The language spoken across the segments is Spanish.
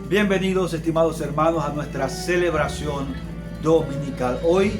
Bienvenidos, estimados hermanos, a nuestra celebración dominical. Hoy,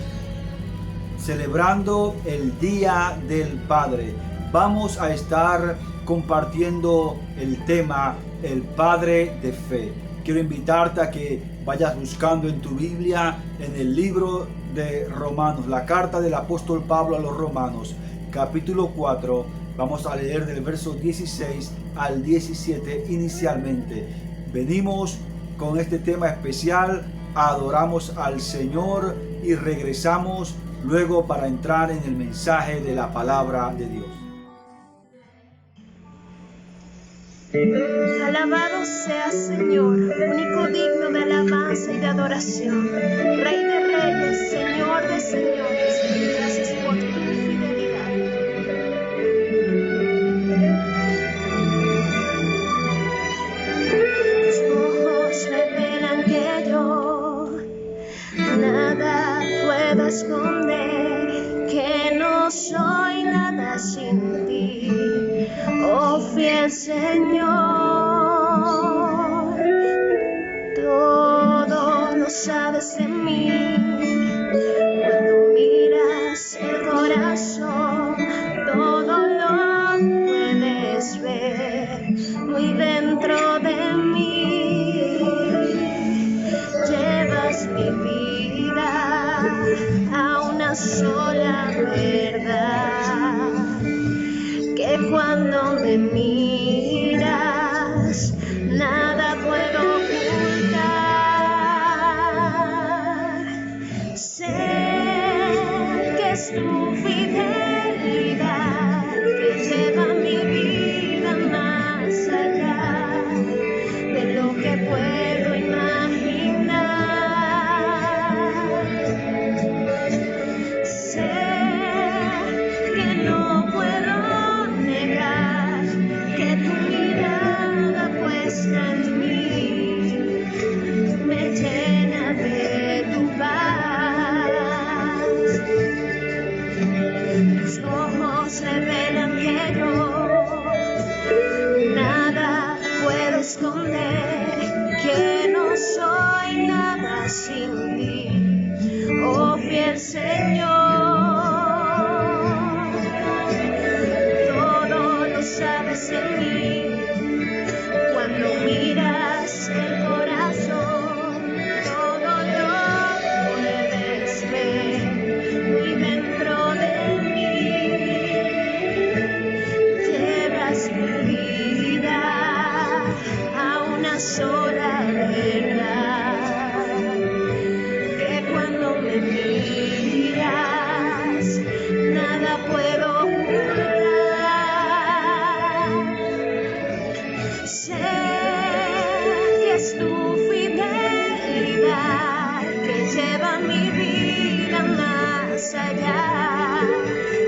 celebrando el Día del Padre, vamos a estar compartiendo el tema El Padre de Fe. Quiero invitarte a que vayas buscando en tu Biblia, en el libro de Romanos, la carta del apóstol Pablo a los Romanos, capítulo 4. Vamos a leer del verso 16 al 17 inicialmente. Venimos con este tema especial, adoramos al Señor y regresamos luego para entrar en el mensaje de la palabra de Dios. Alabado sea Señor, único digno de alabanza y de adoración, Rey de reyes, Señor de señores, gracias por tu fidelidad. Tus ojos revelan que yo nada puedo esconder, que no soy nada sin ti, oh fiel Señor. Todo lo sabes de mí, cuando miras el corazón, todo lo puedes ver muy dentro de mí. Llevas mi vida a una sola verdad, que cuando me miras nada puedo ocultar. Sé que es tu fidelidad que lleva mi vida más allá de lo que puedo imaginar. Sé que no puedo negar que tu mirada puesta en mí me llena de tu paz. Tus ojos revelan que yo nada puedo esconder, que no soy nada sin ti, oh fiel Señor. Todo lo sabes de mí, cuando miras el corazón, todo lo puedes ver muy dentro de mí. Llevas mi vida a una sola verdad, que cuando me miras nada puedo ocultar. Sé que es tu fidelidad que lleva mi vida más allá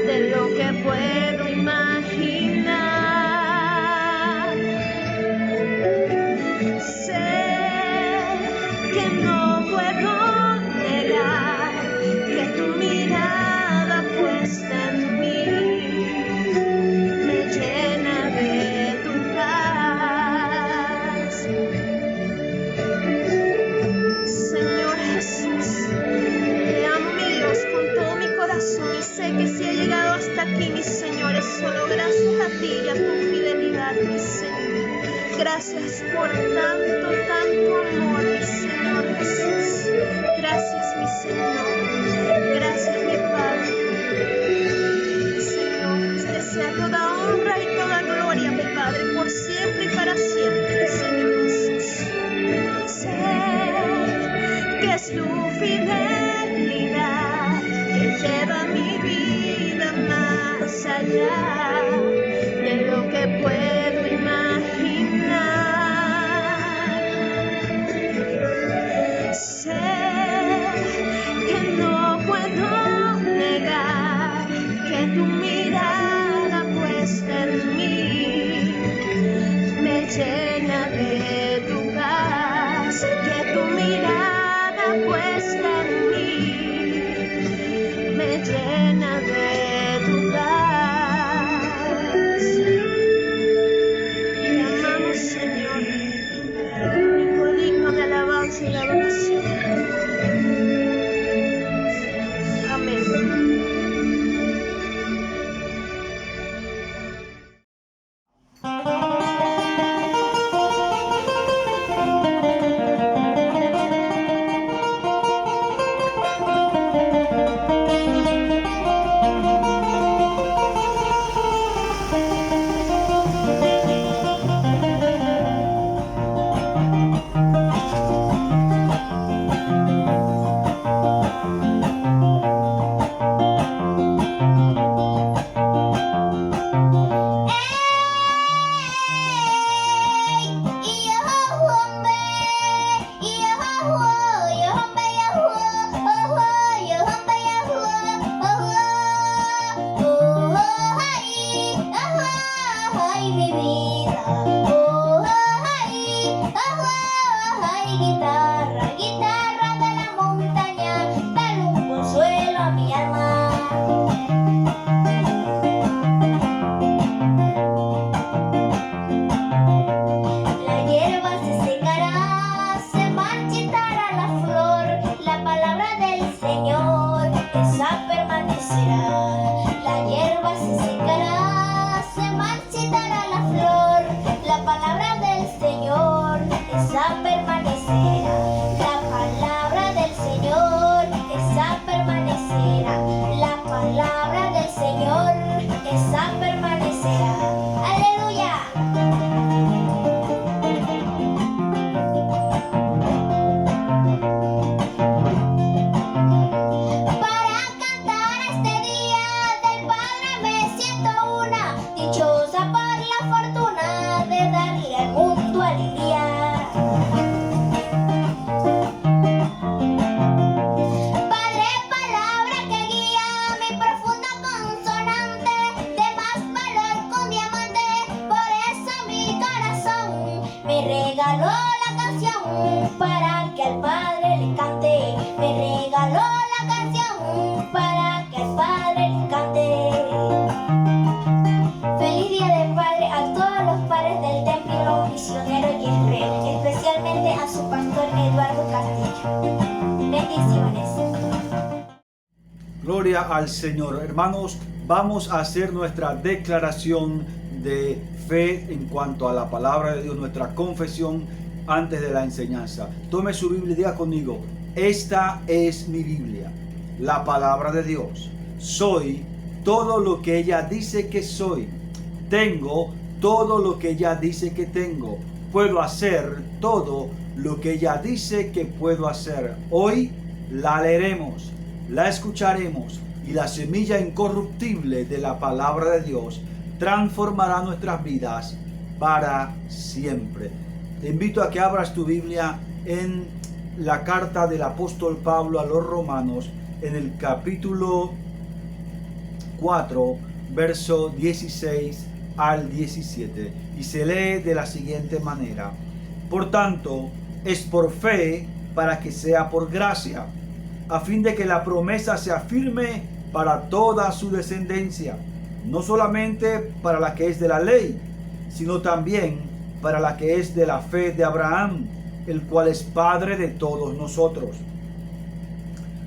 de lo que puedo imaginar. Sé que no puedo negar que tu mirada puesta en mí me llena de tu paz. Señor Jesús, te amo, mi Dios, con todo mi corazón, y sé que si he llegado hasta aquí, mi Señor, es solo gracias a ti y a tu fidelidad, mi Señor. Gracias por tanto amor, mi Señor Jesús. Gracias, mi Señor. Gracias, mi Padre. Señor, te sea toda honra y toda gloria, mi Padre, por siempre y para siempre, Señor Jesús. Sé que es tu fidelidad que lleva mi vida más allá de lo que puedo imaginar. Sé que no puedo negar que tu mirada puesta en mí me llena de tu paz, que tu mirada puesta en mí me llena de tu paz. Te amamos, Señor, único digno Gloria al Señor. Hermanos, vamos a hacer nuestra declaración de fe en cuanto a la palabra de Dios, nuestra confesión antes de la enseñanza. Tome su Biblia y diga conmigo: esta es mi Biblia, la palabra de Dios. Soy todo lo que ella dice que soy. Tengo todo lo que ella dice que tengo. Puedo hacer todo lo que ella dice que puedo hacer. Hoy la leeremos, la escucharemos, y la semilla incorruptible de la palabra de Dios transformará nuestras vidas para siempre. Te invito a que abras tu Biblia en la carta del apóstol Pablo a los Romanos, en el capítulo 4, verso 16 al 17, y se lee de la siguiente manera: por tanto, es por fe para que sea por gracia, a fin de que la promesa sea firme para toda su descendencia, no solamente para la que es de la ley, sino también para la que es de la fe de Abraham, el cual es Padre de todos nosotros.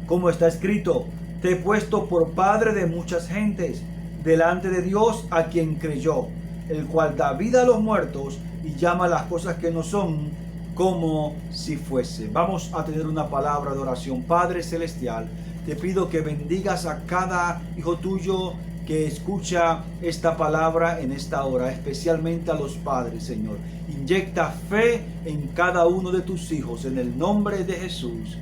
Como está escrito: te he puesto por padre de muchas gentes, delante de Dios a quien creyó, el cual da vida a los muertos y llama las cosas que no son como si fuese. Vamos a tener una palabra de oración. Padre celestial, te pido que bendigas a cada hijo tuyo que escucha esta palabra en esta hora, especialmente a los padres, Señor. Inyecta fe en cada uno de tus hijos, en el nombre de Jesús.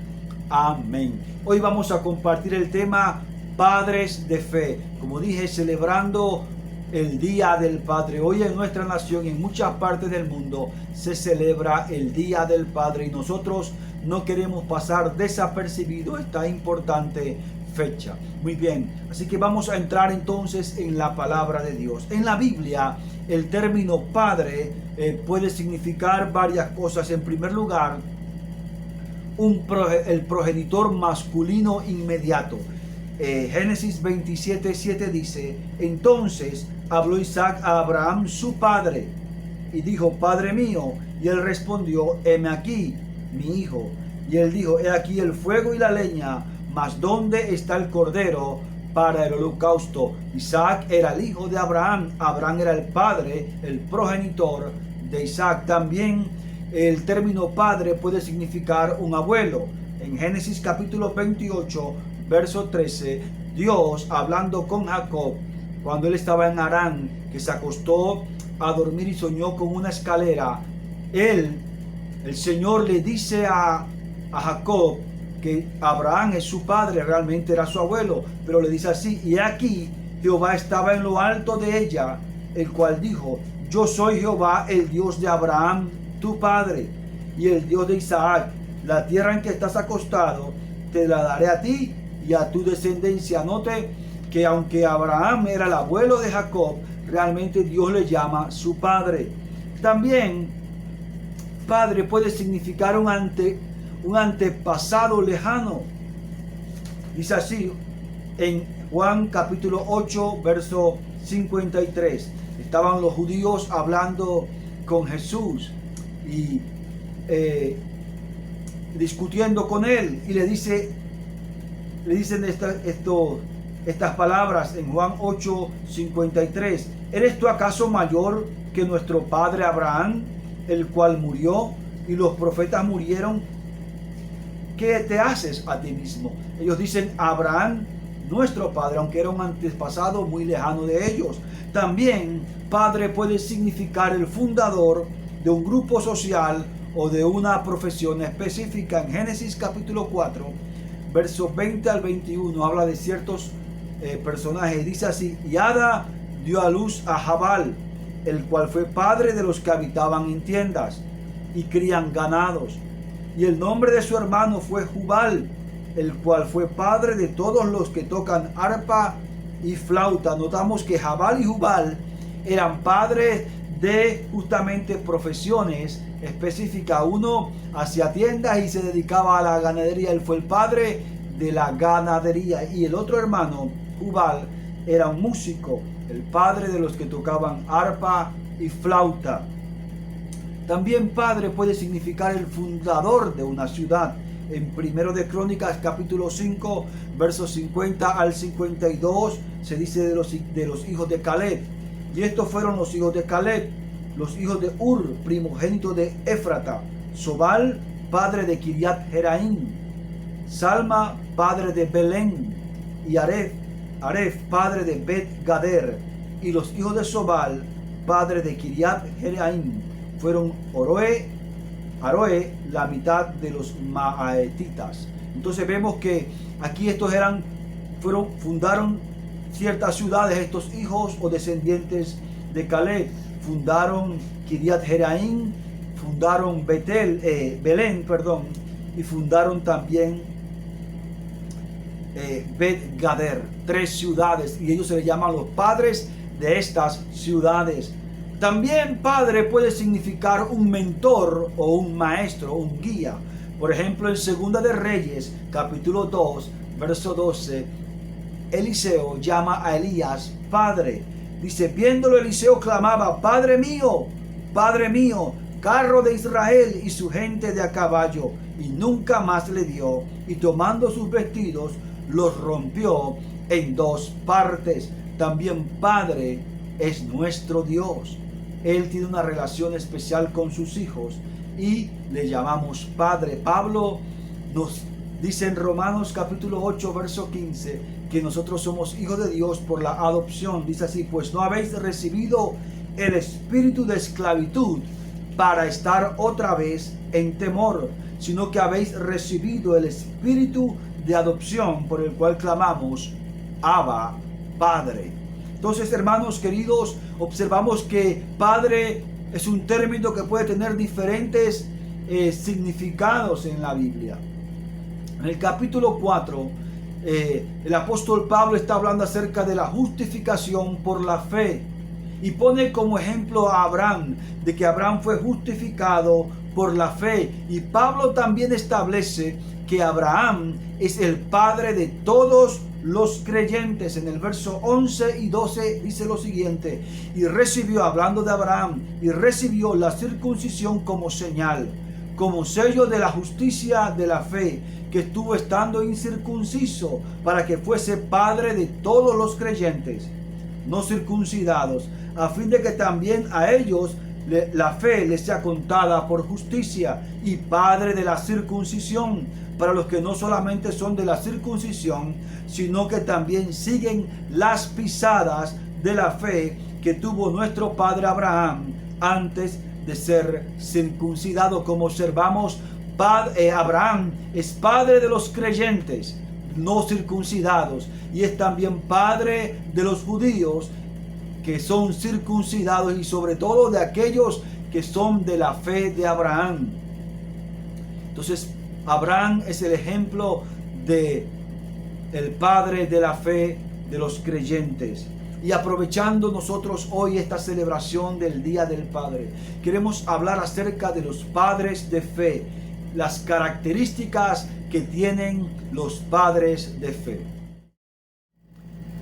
Amén. Hoy vamos a compartir el tema Padres de Fe. Como dije, celebrando el Día del Padre. Hoy en nuestra nación, en muchas partes del mundo, se celebra el Día del Padre, y nosotros no queremos pasar desapercibido esta importante fecha. Muy bien, así que vamos a entrar entonces en la palabra de Dios. En la Biblia, el término padre puede significar varias cosas. En primer lugar, el progenitor masculino inmediato. Génesis 27:7 dice: entonces habló Isaac a Abraham su padre y dijo: Padre mío. Y él respondió: heme aquí, mi hijo. Y él dijo: he aquí el fuego y la leña, mas ¿dónde está el cordero para el holocausto? Isaac era el hijo de Abraham. Abraham era el padre, el progenitor de Isaac. También el término padre puede significar un abuelo. En Génesis capítulo 28, verso 13, Dios hablando con Jacob cuando él estaba en Harán, que se acostó a dormir y soñó con una escalera, el Señor le dice a Jacob que Abraham es su padre, realmente era su abuelo, pero le dice así: y aquí Jehová estaba en lo alto de ella, el cual dijo: yo soy Jehová, el Dios de Abraham tu padre y el Dios de Isaac. La tierra en que estás acostado te la daré a ti y a tu descendencia. Note que aunque Abraham era el abuelo de Jacob, realmente Dios le llama su padre. También padre puede significar un antepasado lejano. Dice así en Juan capítulo 8 verso 53. Estaban los judíos hablando con Jesús y discutiendo con él, y le dicen estas palabras en Juan 8:53: ¿eres tú acaso mayor que nuestro padre Abraham, el cual murió y los profetas murieron? ¿Qué te haces a ti mismo? Ellos dicen Abraham, nuestro padre, aunque era un antepasado muy lejano de ellos. También padre puede significar el fundador de un grupo social o de una profesión específica. En Génesis capítulo 4, versos 20 al 21, habla de ciertos personajes. Dice así: y Ada dio a luz a Jabal, el cual fue padre de los que habitaban en tiendas y crían ganados. Y el nombre de su hermano fue Jubal, el cual fue padre de todos los que tocan arpa y flauta. Notamos que Jabal y Jubal eran padres de justamente profesiones específicas. Uno hacía tiendas y se dedicaba a la ganadería, él fue el padre de la ganadería. Y el otro hermano, Jubal, era un músico, el padre de los que tocaban arpa y flauta. También padre puede significar el fundador de una ciudad. En Primero de Crónicas capítulo 5 versos 50 al 52 se dice de los hijos de Caleb: y estos fueron los hijos de Caleb, los hijos de Ur, primogénito de Éfrata; Sobal, padre de Kiriat Jeraim; Salma, padre de Belén; y Aref, padre de Bet Gader. Y los hijos de Sobal, padre de Kiriat Jeraim, fueron Aroe, la mitad de los Maatitas. Entonces vemos que aquí fundaron ciertas ciudades, estos hijos o descendientes de Caleb. Fundaron Kiriat Jeraim, fundaron Belén, y fundaron también Bet Gader, 3 ciudades, y ellos se les llaman los padres de estas ciudades. También padre puede significar un mentor o un maestro, un guía. Por ejemplo, en Segunda de Reyes, capítulo 2, verso 12, Eliseo llama a Elías padre. Dice: viéndolo Eliseo clamaba: Padre mío, carro de Israel y su gente de a caballo. Y nunca más le dio, y tomando sus vestidos los rompió en 2 partes. También padre es nuestro Dios. Él tiene una relación especial con sus hijos y le llamamos padre. Pablo nos dice en Romanos capítulo 8 verso 15 que nosotros somos hijos de Dios por la adopción. Dice así: pues no habéis recibido el espíritu de esclavitud para estar otra vez en temor, sino que habéis recibido el espíritu de adopción, por el cual clamamos: Abba, Padre. Entonces, hermanos queridos, observamos que padre es un término que puede tener diferentes significados en la Biblia. En el capítulo 4, el apóstol Pablo está hablando acerca de la justificación por la fe y pone como ejemplo a Abraham, de que Abraham fue justificado por la fe. Y Pablo también establece que Abraham es el padre de todos los creyentes. En el verso 11 y 12 dice lo siguiente: y recibió, hablando de Abraham, y recibió la circuncisión como señal, como sello de la justicia de la fe, que estuvo estando incircunciso, para que fuese padre de todos los creyentes no circuncidados, a fin de que también a ellos la fe les sea contada por justicia, y padre de la circuncisión para los que no solamente son de la circuncisión, sino que también siguen las pisadas de la fe que tuvo nuestro padre Abraham antes de ser circuncidado. Como observamos, Abraham es padre de los creyentes no circuncidados y es también padre de los judíos que son circuncidados y sobre todo de aquellos que son de la fe de Abraham. Entonces, Abraham es el ejemplo de el padre de la fe de los creyentes. Y aprovechando nosotros hoy esta celebración del Día del Padre, queremos hablar acerca de los padres de fe, las características que tienen los padres de fe.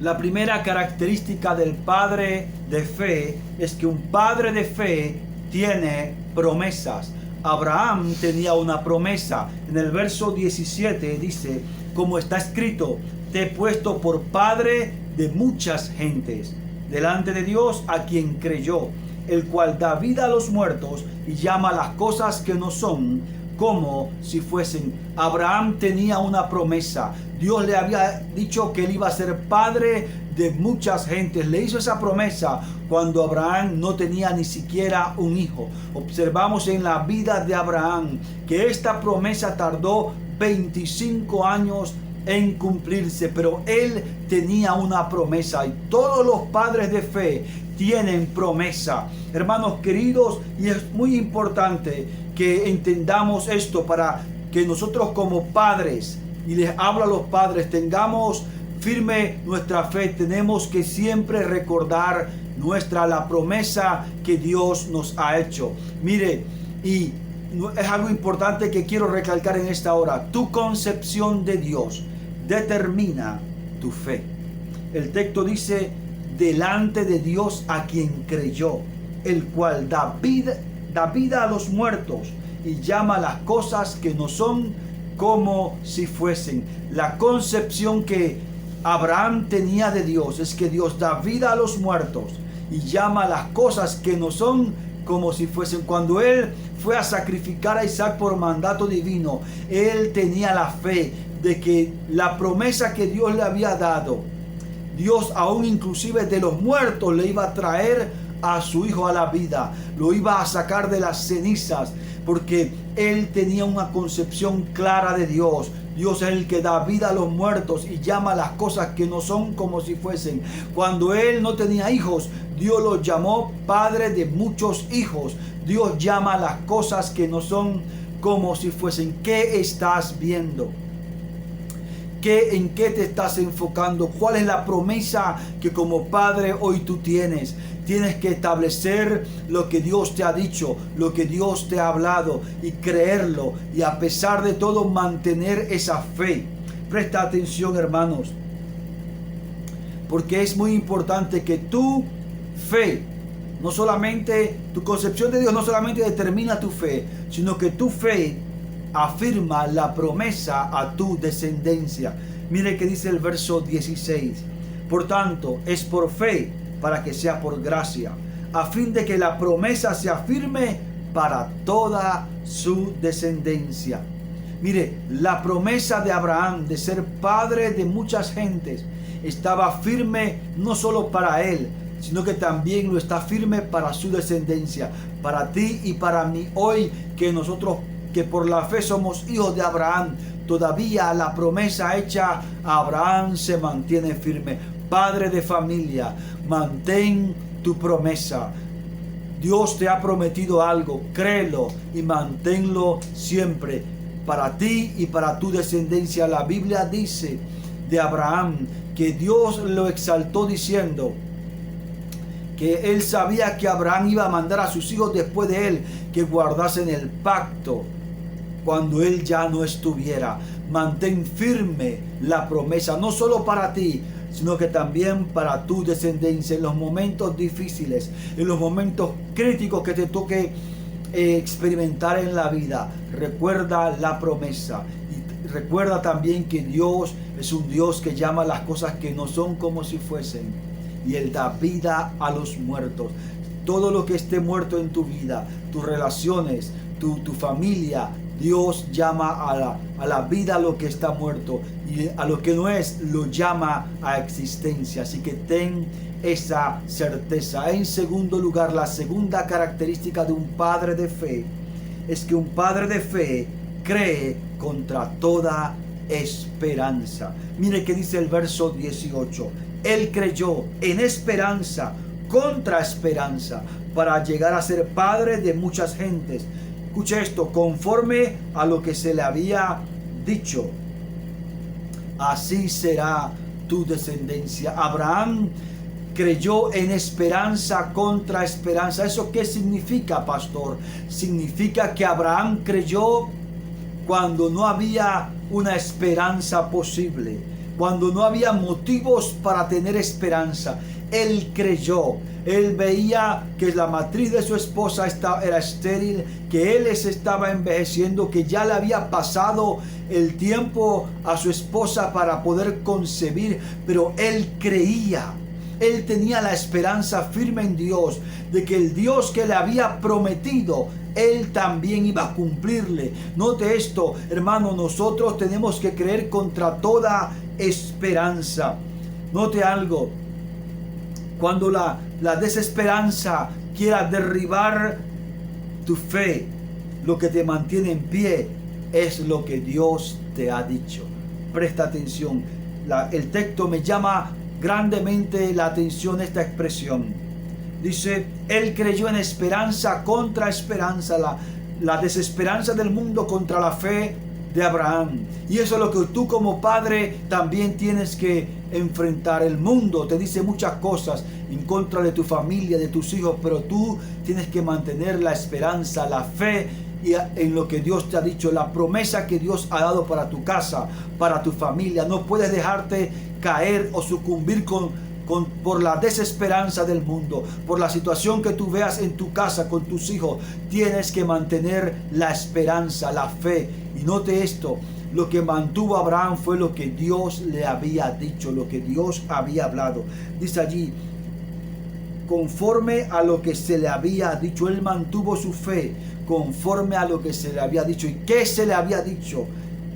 La primera característica del padre de fe es que un padre de fe tiene promesas. Abraham tenía una promesa. En el verso 17 dice, como está escrito, te he puesto por padre de muchas gentes, delante de Dios a quien creyó, el cual da vida a los muertos y llama las cosas que no son como si fuesen. Abraham tenía una promesa. Dios le había dicho que él iba a ser padre de muchas gentes. Le hizo esa promesa cuando Abraham no tenía ni siquiera un hijo. Observamos en la vida de Abraham que esta promesa tardó 25 años en cumplirse, pero él tenía una promesa y todos los padres de fe tienen promesa. Hermanos queridos, y es muy importante que entendamos esto para que nosotros como padres, y les hablo a los padres, tengamos firme nuestra fe. Tenemos que siempre recordar la promesa que Dios nos ha hecho. Mire, y es algo importante que quiero recalcar en esta hora. Tu concepción de Dios determina tu fe. El texto dice, delante de Dios a quien creyó, el cual da vida a los muertos y llama las cosas que no son como si fuesen. La concepción que Abraham tenía de Dios es que Dios da vida a los muertos y llama las cosas que no son como si fuesen. Cuando él fue a sacrificar a Isaac por mandato divino, él tenía la fe de que la promesa que Dios le había dado, Dios aún inclusive de los muertos le iba a traer a su hijo a la vida, lo iba a sacar de las cenizas, porque él tenía una concepción clara de Dios. Dios es el que da vida a los muertos y llama las cosas que no son como si fuesen. Cuando él no tenía hijos, Dios lo llamó padre de muchos hijos. Dios llama las cosas que no son como si fuesen. ¿Qué estás viendo? ¿En qué te estás enfocando? ¿Cuál es la promesa que como padre hoy tú tienes? Tienes que establecer lo que Dios te ha dicho, lo que Dios te ha hablado y creerlo, y a pesar de todo mantener esa fe. Presta atención, hermanos, porque es muy importante que tu fe, no solamente tu concepción de Dios, no solamente determina tu fe, sino que tu fe afirma la promesa a tu descendencia. Mire que dice el verso 16. Por tanto, es por fe para que sea por gracia, a fin de que la promesa se afirme para toda su descendencia. Mire, la promesa de Abraham de ser padre de muchas gentes estaba firme no solo para él, sino que también lo está firme para su descendencia, para ti y para mí. Hoy que nosotros que por la fe somos hijos de Abraham, todavía la promesa hecha a Abraham se mantiene firme. Padre de familia, mantén tu promesa. Dios te ha prometido algo, créelo y manténlo siempre para ti y para tu descendencia. La Biblia dice de Abraham que Dios lo exaltó diciendo que él sabía que Abraham iba a mandar a sus hijos después de él que guardasen el pacto cuando él ya no estuviera. Mantén firme la promesa, no solo para ti, sino que también para tu descendencia. En los momentos difíciles, en los momentos críticos que te toque experimentar en la vida, recuerda la promesa. Y recuerda también que Dios es un Dios que llama las cosas que no son como si fuesen, y Él da vida a los muertos. Todo lo que esté muerto en tu vida, tus relaciones, tu familia, Dios llama a la vida a lo que está muerto, y a lo que no es lo llama a existencia. Así que ten esa certeza. En segundo lugar, la segunda característica de un padre de fe es que un padre de fe cree contra toda esperanza. Mire que dice el verso 18. Él creyó en esperanza, contra esperanza, para llegar a ser padre de muchas gentes. Escuche esto, conforme a lo que se le había dicho, así será tu descendencia. Abraham creyó en esperanza contra esperanza. ¿Eso qué significa, pastor? Significa que Abraham creyó cuando no había una esperanza posible, cuando no había motivos para tener esperanza. Él creyó. Él veía que la matriz de su esposa era estéril, que él se estaba envejeciendo, que ya le había pasado el tiempo a su esposa para poder concebir, pero él creía. Él tenía la esperanza firme en Dios, de que el Dios que le había prometido, Él también iba a cumplirle. Note esto, hermano, nosotros tenemos que creer contra toda esperanza. Note algo, cuando la desesperanza quiera derribar tu fe, lo que te mantiene en pie es lo que Dios te ha dicho. Presta atención, el texto me llama grandemente la atención esta expresión. Dice, él creyó en esperanza contra esperanza, la desesperanza del mundo contra la fe de Abraham. Y eso es lo que tú como padre también tienes que enfrentar. El mundo te dice muchas cosas en contra de tu familia, de tus hijos, pero tú tienes que mantener la esperanza, la fe y en lo que Dios te ha dicho, la promesa que Dios ha dado para tu casa, para tu familia. No puedes dejarte caer o sucumbir por la desesperanza del mundo, por la situación que tú veas en tu casa con tus hijos. Tienes que mantener la esperanza, la fe. Y note esto, lo que mantuvo a Abraham fue lo que Dios le había dicho, lo que Dios había hablado. Dice allí, conforme a lo que se le había dicho. Él mantuvo su fe conforme a lo que se le había dicho. ¿Y qué se le había dicho?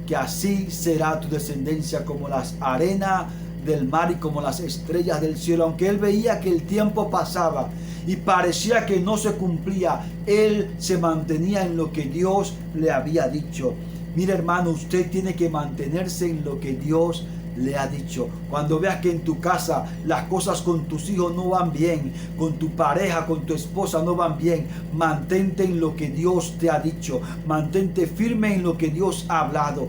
Que así será tu descendencia como las arenas del mar y como las estrellas del cielo. Aunque él veía que el tiempo pasaba y parecía que no se cumplía, él se mantenía en lo que Dios le había dicho. Mire, hermano, usted tiene que mantenerse en lo que Dios le ha dicho. Cuando veas que en tu casa las cosas con tus hijos no van bien, con tu pareja, con tu esposa no van bien, mantente en lo que Dios te ha dicho, mantente firme en lo que Dios ha hablado.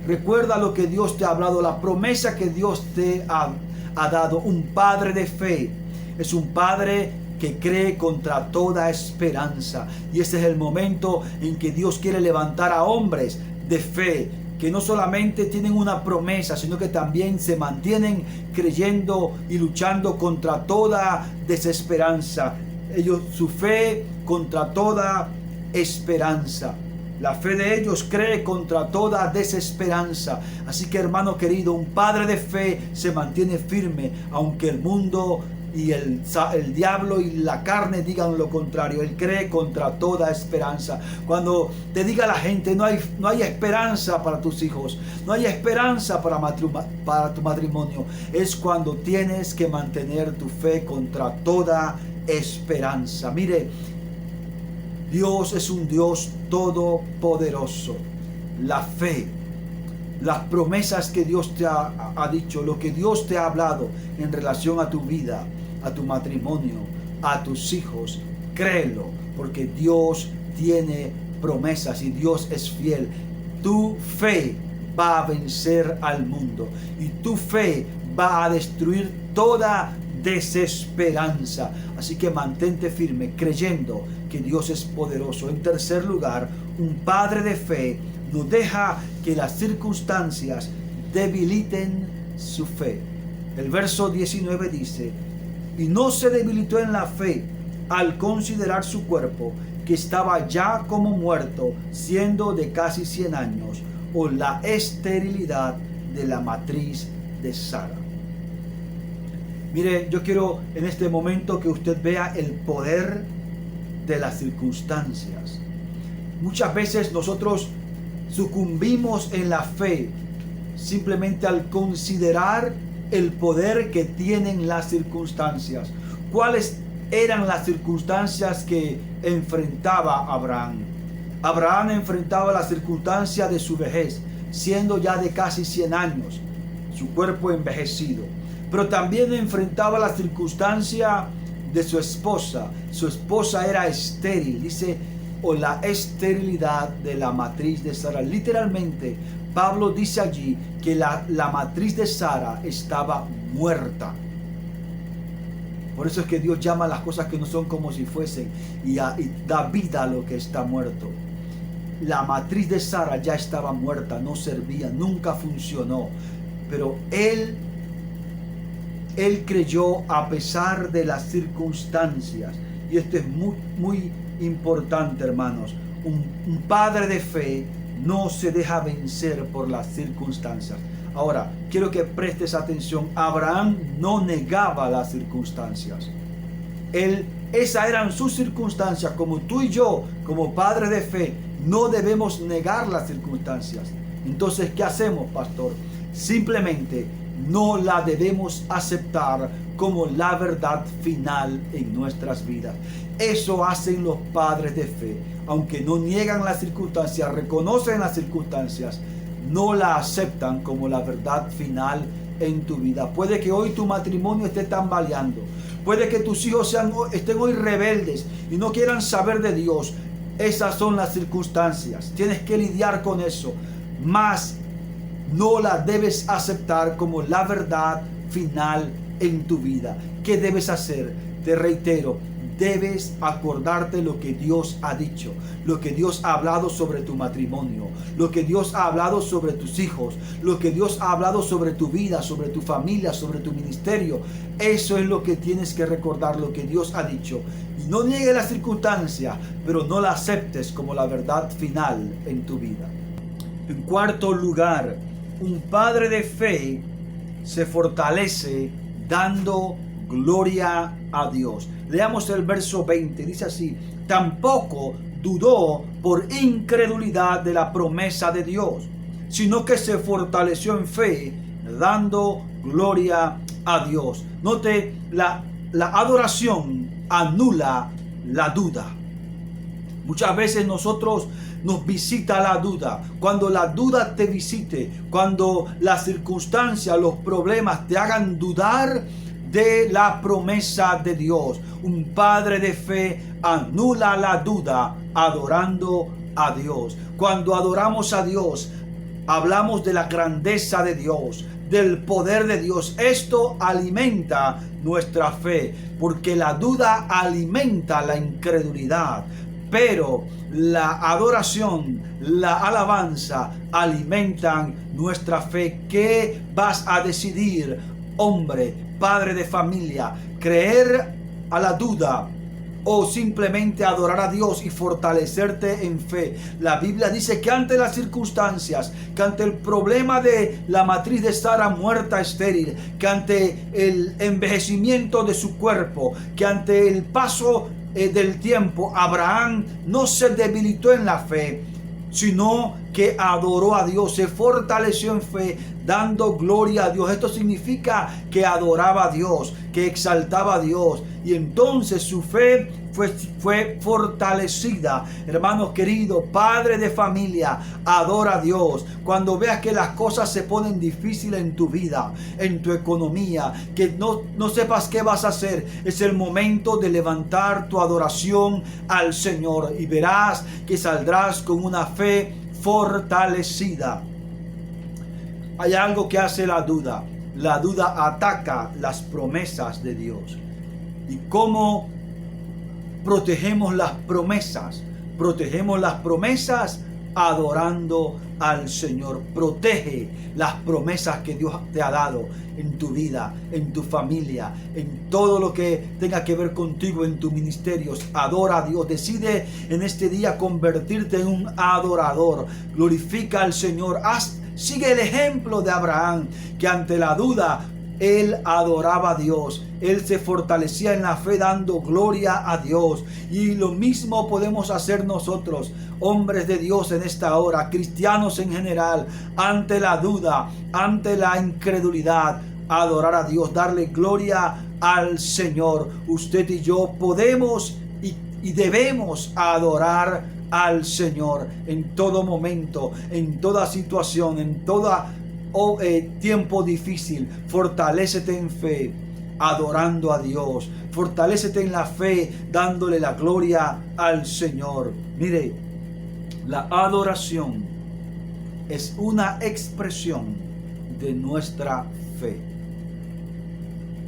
Recuerda lo que Dios te ha hablado, la promesa que Dios te ha dado. Un padre de fe es un padre que cree contra toda esperanza. Y ese es el momento en que Dios quiere levantar a hombres de fe, que no solamente tienen una promesa, sino que también se mantienen creyendo y luchando contra toda desesperanza. Ellos, su fe contra toda esperanza. La fe de ellos cree contra toda desesperanza. Así que, hermano querido, un padre de fe se mantiene firme, aunque el mundo y el diablo y la carne digan lo contrario. Él cree contra toda esperanza. Cuando te diga la gente, no hay esperanza para tus hijos, no hay esperanza para tu matrimonio, es cuando tienes que mantener tu fe contra toda esperanza. Mire, Dios es un Dios todopoderoso. La fe, las promesas que Dios te ha dicho, lo que Dios te ha hablado en relación a tu vida, a tu matrimonio, a tus hijos, créelo, porque Dios tiene promesas y Dios es fiel. Tu fe va a vencer al mundo y tu fe va a destruir toda desesperanza. Así que mantente firme creyendo que Dios es poderoso. En tercer lugar, un padre de fe no deja que las circunstancias debiliten su fe. El verso 19 dice, y no se debilitó en la fe al considerar su cuerpo, que estaba ya como muerto, siendo de casi 100 años, o la esterilidad de la matriz de Sara. Mire, yo quiero en este momento que usted vea el poder de las circunstancias. Muchas veces nosotros sucumbimos en la fe simplemente al considerar el poder que tienen las circunstancias. ¿Cuáles eran las circunstancias que enfrentaba Abraham? Abraham enfrentaba la circunstancia de su vejez, siendo ya de casi 100 años, su cuerpo envejecido. Pero también enfrentaba la circunstancia de su esposa. Su esposa era estéril, dice, o la esterilidad de la matriz de Sara. Literalmente, Pablo dice allí que la matriz de Sara estaba muerta. Por eso es que Dios llama a las cosas que no son como si fuesen y da vida a lo que está muerto. La matriz de Sara ya estaba muerta, no servía, nunca funcionó. Pero él creyó a pesar de las circunstancias. Y esto es muy, muy importante, hermanos. Un padre de fe no se deja vencer por las circunstancias. Ahora, quiero que prestes atención. Abraham no negaba las circunstancias. Esas eran sus circunstancias. Como tú y yo, como padres de fe, no debemos negar las circunstancias. Entonces, ¿qué hacemos, pastor? Simplemente no la debemos aceptar como la verdad final en nuestras vidas. Eso hacen los padres de fe. Aunque no niegan las circunstancias, reconocen las circunstancias, no la aceptan como la verdad final en tu vida. Puede que hoy tu matrimonio esté tambaleando. Puede que tus hijos estén hoy rebeldes y no quieran saber de Dios. Esas son las circunstancias. Tienes que lidiar con eso. Mas no la debes aceptar como la verdad final en tu vida. ¿Qué debes hacer? Te reitero, debes acordarte lo que Dios ha dicho, lo que Dios ha hablado sobre tu matrimonio, lo que Dios ha hablado sobre tus hijos, lo que Dios ha hablado sobre tu vida, sobre tu familia, sobre tu ministerio. Eso es lo que tienes que recordar, lo que Dios ha dicho. Y no niegues la circunstancia, pero no la aceptes como la verdad final en tu vida. En cuarto lugar, un padre de fe se fortalece dando gloria a Dios. Leamos el verso 20, dice así: tampoco dudó por incredulidad de la promesa de Dios, sino que se fortaleció en fe, dando gloria a Dios. Note, la adoración anula la duda. Muchas veces nos visita la duda. Cuando la duda te visite, cuando las circunstancias, los problemas te hagan dudar de la promesa de Dios, un padre de fe anula la duda adorando a Dios. Cuando adoramos a Dios, hablamos de la grandeza de Dios, del poder de Dios. Esto alimenta nuestra fe, porque la duda alimenta la incredulidad. Pero la adoración, la alabanza alimentan nuestra fe. ¿Qué vas a decidir, hombre, padre de familia? ¿Creer a la duda o simplemente adorar a Dios y fortalecerte en fe? La Biblia dice que ante las circunstancias, que ante el problema de la matriz de Sara muerta estéril, que ante el envejecimiento de su cuerpo, que ante el paso del tiempo, Abraham no se debilitó en la fe, sino que adoró a Dios, se fortaleció en fe, dando gloria a Dios. Esto significa que adoraba a Dios, que exaltaba a Dios, y entonces su fe fue fortalecida. Hermanos queridos, padre de familia, adora a Dios. Cuando veas que las cosas se ponen difíciles en tu vida, en tu economía, que no sepas qué vas a hacer, es el momento de levantar tu adoración al Señor y verás que saldrás con una fe fortalecida. Hay algo que hace la duda. La duda ataca las promesas de Dios. ¿Y cómo protegemos las promesas? Protegemos las promesas adorando al Señor. Protege las promesas que Dios te ha dado en tu vida, en tu familia, en todo lo que tenga que ver contigo, en tus ministerios. Adora a Dios. Decide en este día convertirte en un adorador. Glorifica al Señor. Sigue el ejemplo de Abraham, que ante la duda él adoraba a Dios. Él se fortalecía en la fe dando gloria a Dios. Y lo mismo podemos hacer nosotros, hombres de Dios en esta hora, cristianos en general, ante la duda, ante la incredulidad. adorar a Dios, darle gloria al Señor. Usted y yo podemos y debemos adorar al Señor en todo momento, en toda situación, en todo tiempo difícil. Fortalécete en fe, adorando a Dios. Fortalécete en la fe, dándole la gloria al Señor. Mire, la adoración es una expresión de nuestra fe.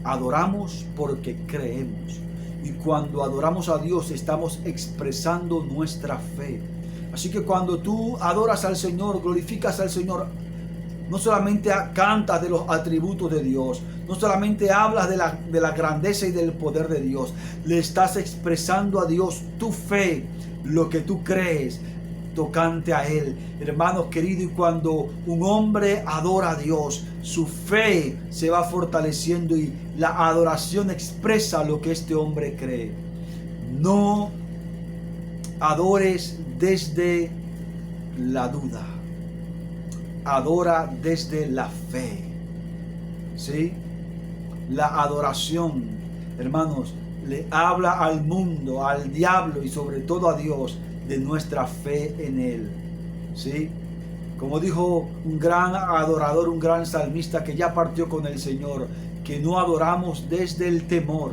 Adoramos porque creemos. Y cuando adoramos a Dios estamos expresando nuestra fe. Así que cuando tú adoras al Señor, glorificas al Señor, no solamente cantas de los atributos de Dios, no solamente hablas de la grandeza y del poder de Dios, le estás expresando a Dios tu fe, lo que tú crees tocante a Él. Hermanos queridos, y cuando un hombre adora a Dios, su fe se va fortaleciendo y la adoración expresa lo que este hombre cree. No adores desde la duda, adora desde la fe. ¿Sí? La adoración, hermanos, le habla al mundo, al diablo y sobre todo a Dios de nuestra fe en Él. ¿Sí? Como dijo un gran adorador, un gran salmista que ya partió con el Señor, que no adoramos desde el temor,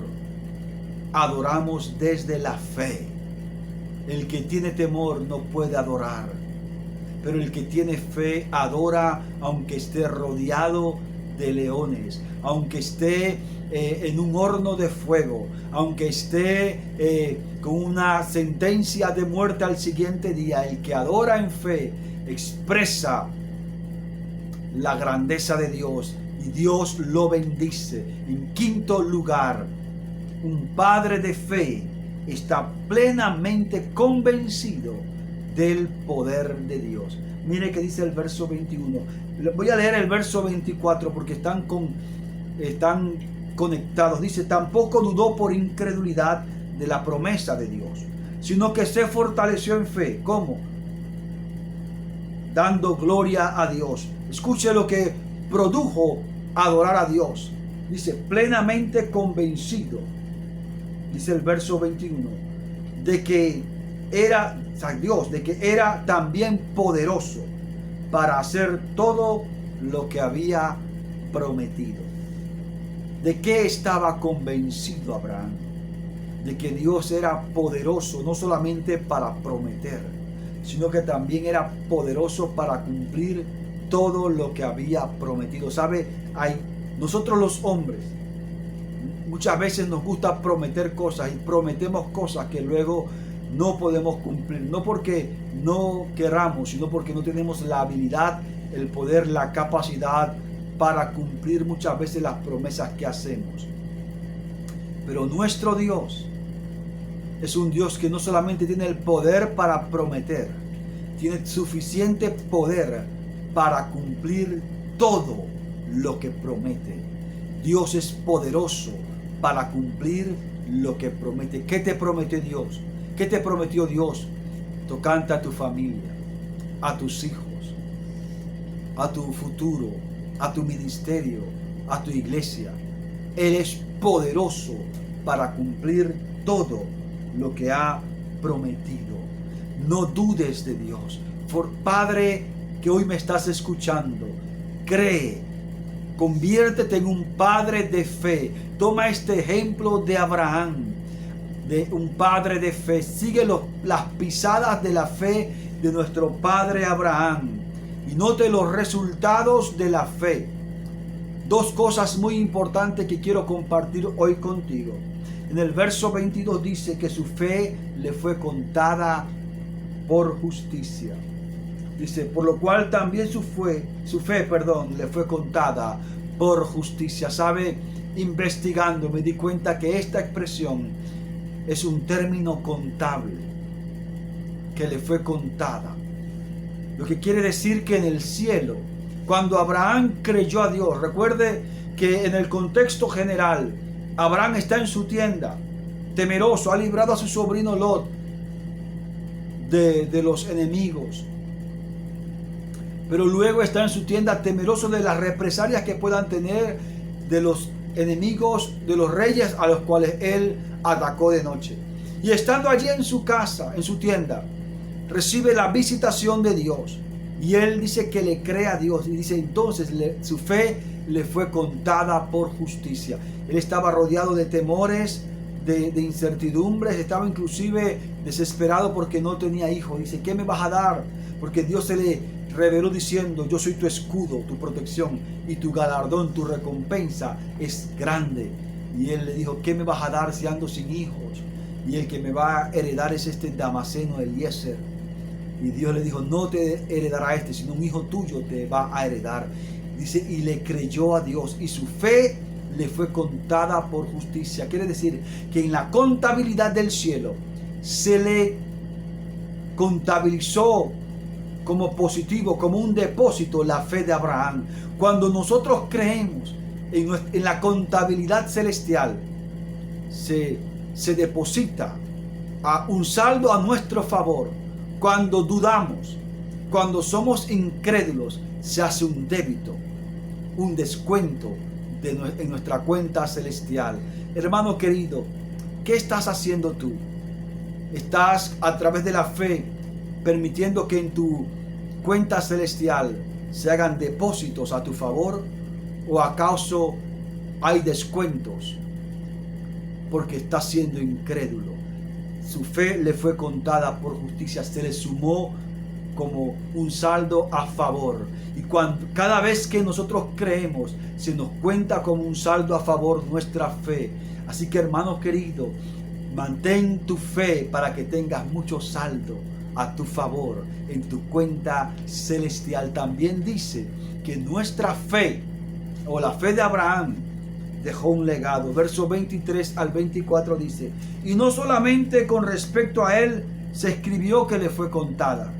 adoramos desde la fe. El que tiene temor no puede adorar, pero el que tiene fe adora aunque esté rodeado de leones, aunque esté en un horno de fuego, aunque esté con una sentencia de muerte al siguiente día. El que adora en fe expresa la grandeza de Dios y Dios lo bendice. En quinto lugar, un padre de fe está plenamente convencido del poder de Dios. Mire que dice el verso 21. Voy a leer el verso 24 porque están conectados. Dice: tampoco dudó por incredulidad de la promesa de Dios, sino que se fortaleció en fe. ¿Cómo? Dando gloria a Dios. Escuche lo que produjo adorar a Dios. Dice: plenamente convencido, dice el verso 21, de que era Dios, de que era también poderoso para hacer todo lo que había prometido. ¿De qué estaba convencido Abraham? De que Dios era poderoso no solamente para prometer, sino que también era poderoso para cumplir todo lo que había prometido. ¿Sabe? Nosotros los hombres muchas veces nos gusta prometer cosas y prometemos cosas que luego no podemos cumplir, no porque no queramos, sino porque no tenemos la habilidad, el poder, la capacidad para cumplir muchas veces las promesas que hacemos. Pero nuestro Dios es un Dios que no solamente tiene el poder para prometer, tiene suficiente poder para cumplir todo lo que promete. Dios es poderoso para cumplir lo que promete. ¿Qué te prometió Dios? ¿Qué te prometió Dios tocante a tu familia, a tus hijos, a tu futuro, a tu ministerio, a tu iglesia? Él es poderoso para cumplir todo lo que ha prometido. No dudes de Dios. Padre que hoy me estás escuchando, cree, conviértete en un padre de fe. Toma este ejemplo de Abraham, de un padre de fe. Sigue las pisadas de la fe de nuestro padre Abraham y note los resultados de la fe. Dos cosas muy importantes que quiero compartir hoy contigo. En el verso 22 dice que su fe le fue contada por justicia. Dice: por lo cual también su fe, le fue contada por justicia. ¿Sabe? Investigando me di cuenta que esta expresión es un término contable, que le fue contada. Lo que quiere decir que en el cielo, cuando Abraham creyó a Dios, recuerde que en el contexto general, Abraham está en su tienda, temeroso, ha librado a su sobrino Lot de los enemigos. Pero luego está en su tienda temeroso de las represalias que puedan tener de los enemigos de los reyes a los cuales él atacó de noche. Y estando allí en su casa, en su tienda, recibe la visitación de Dios. Y él dice que le cree a Dios. Y dice entonces su fe le fue contada por justicia. Él estaba rodeado de temores, de incertidumbres. Estaba inclusive desesperado porque no tenía hijo. Dice, ¿qué me vas a dar? Porque Dios se le reveló diciendo, yo soy tu escudo, tu protección y tu galardón, tu recompensa es grande. Y él le dijo, ¿qué me vas a dar si ando sin hijos? Y el que me va a heredar es este Damaseno Eliezer. Y Dios le dijo, no te heredará este, sino un hijo tuyo te va a heredar. Dice, y le creyó a Dios y su fe le fue contada por justicia. Quiere decir que en la contabilidad del cielo se le contabilizó como positivo, como un depósito, la fe de Abraham. Cuando nosotros creemos en la contabilidad celestial, se deposita un saldo a nuestro favor. Cuando dudamos, cuando somos incrédulos, se hace un débito, un descuento en nuestra cuenta celestial. Hermano querido, ¿qué estás haciendo tú? ¿Estás a través de la fe permitiendo que en tu cuenta celestial se hagan depósitos a tu favor? ¿O acaso hay descuentos porque estás siendo incrédulo? Su fe le fue contada por justicia, se le sumó como un saldo a favor. Y cada vez que nosotros creemos, se nos cuenta como un saldo a favor nuestra fe. Así que, hermanos queridos, mantén tu fe para que tengas mucho saldo a tu favor en tu cuenta celestial. También dice que nuestra fe, o la fe de Abraham, dejó un legado. Verso 23 al 24 dice, y no solamente con respecto a él se escribió que le fue contada,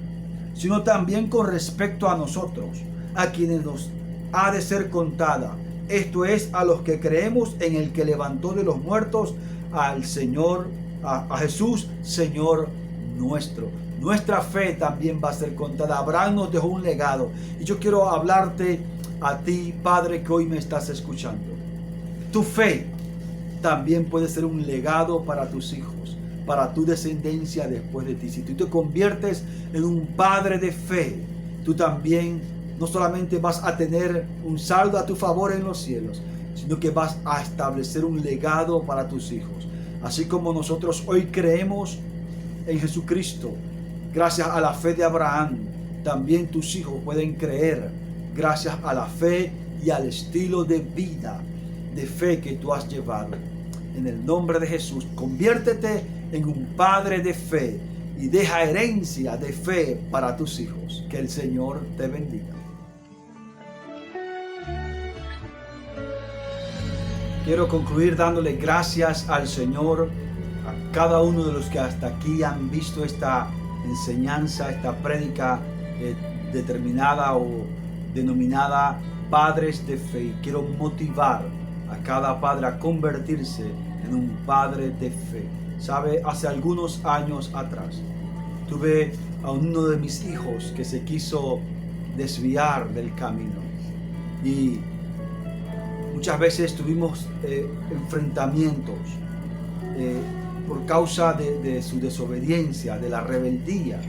sino también con respecto a nosotros, a quienes nos ha de ser contada. Esto es, a los que creemos en el que levantó de los muertos al Señor, a Jesús, Señor nuestro. Nuestra fe también va a ser contada. Abraham nos dejó un legado. Y yo quiero hablarte a ti, padre, que hoy me estás escuchando. Tu fe también puede ser un legado para tus hijos, para tu descendencia después de ti. Si tú te conviertes en un padre de fe, tú también no solamente vas a tener un saldo a tu favor en los cielos, sino que vas a establecer un legado para tus hijos. Así como nosotros hoy creemos en Jesucristo, gracias a la fe de Abraham, también tus hijos pueden creer gracias a la fe y al estilo de vida de fe que tú has llevado. En el nombre de Jesús, conviértete en un padre de fe y deja herencia de fe para tus hijos. Que el Señor te bendiga. Quiero concluir dándole gracias al Señor, a cada uno de los que hasta aquí han visto esta enseñanza, esta prédica determinada o denominada Padres de Fe. Quiero motivar a cada padre a convertirse en un padre de fe. Sabe, hace algunos años atrás tuve a uno de mis hijos que se quiso desviar del camino y muchas veces tuvimos enfrentamientos por causa de su desobediencia, de la rebeldía,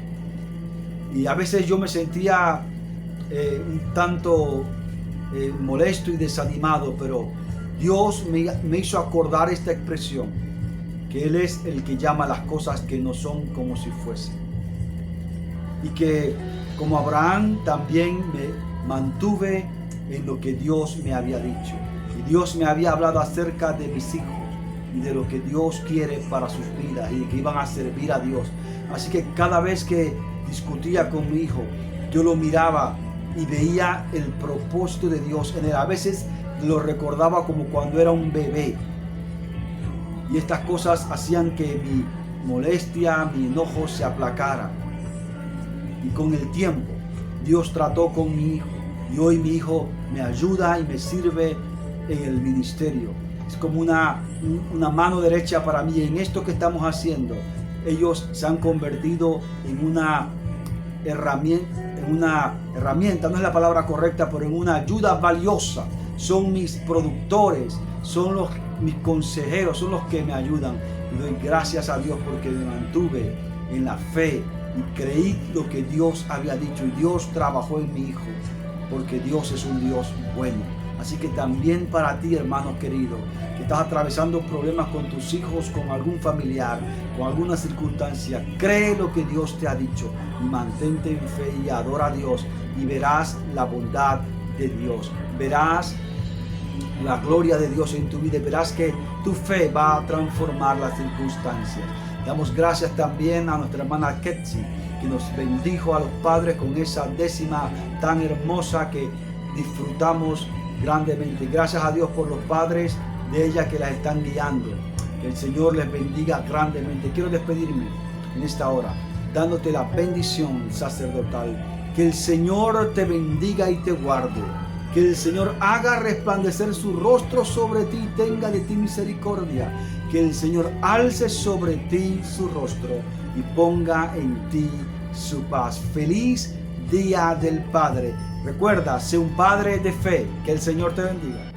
y a veces yo me sentía un tanto molesto y desanimado, pero Dios me hizo acordar esta expresión, que Él es el que llama las cosas que no son como si fuesen. Y que como Abraham también me mantuve en lo que Dios me había dicho. Y Dios me había hablado acerca de mis hijos y de lo que Dios quiere para sus vidas y de que iban a servir a Dios. Así que cada vez que discutía con mi hijo, yo lo miraba y veía el propósito de Dios en él. A veces lo recordaba como cuando era un bebé. Y estas cosas hacían que mi molestia, mi enojo se aplacara. Y con el tiempo, Dios trató con mi hijo. Y hoy mi hijo me ayuda y me sirve en el ministerio. Es como una mano derecha para mí. En esto que estamos haciendo, ellos se han convertido en una herramienta, no es la palabra correcta, pero en una ayuda valiosa son mis productores, son mis consejeros, son los que me ayudan. Y doy gracias a Dios porque me mantuve en la fe y creí lo que Dios había dicho, y Dios trabajó en mi hijo, porque Dios es un Dios bueno. Así que también para ti, hermano querido, que estás atravesando problemas con tus hijos, con algún familiar, con alguna circunstancia, cree lo que Dios te ha dicho y mantente en fe y adora a Dios, y verás la bondad de Dios, verás la gloria de Dios en tu vida, y verás que tu fe va a transformar las circunstancias. Damos gracias también a nuestra hermana Ketsi, que nos bendijo a los padres con esa 10ª tan hermosa que disfrutamos grandemente. Gracias a Dios por los padres de ella que las están guiando. Que el Señor les bendiga grandemente. Quiero despedirme en esta hora dándote la bendición sacerdotal. Que el Señor te bendiga y te guarde. Que el Señor haga resplandecer su rostro sobre ti y tenga de ti misericordia. Que el Señor alce sobre ti su rostro y ponga en ti su paz. Feliz Día del Padre. Recuerda, sé un padre de fe. Que el Señor te bendiga.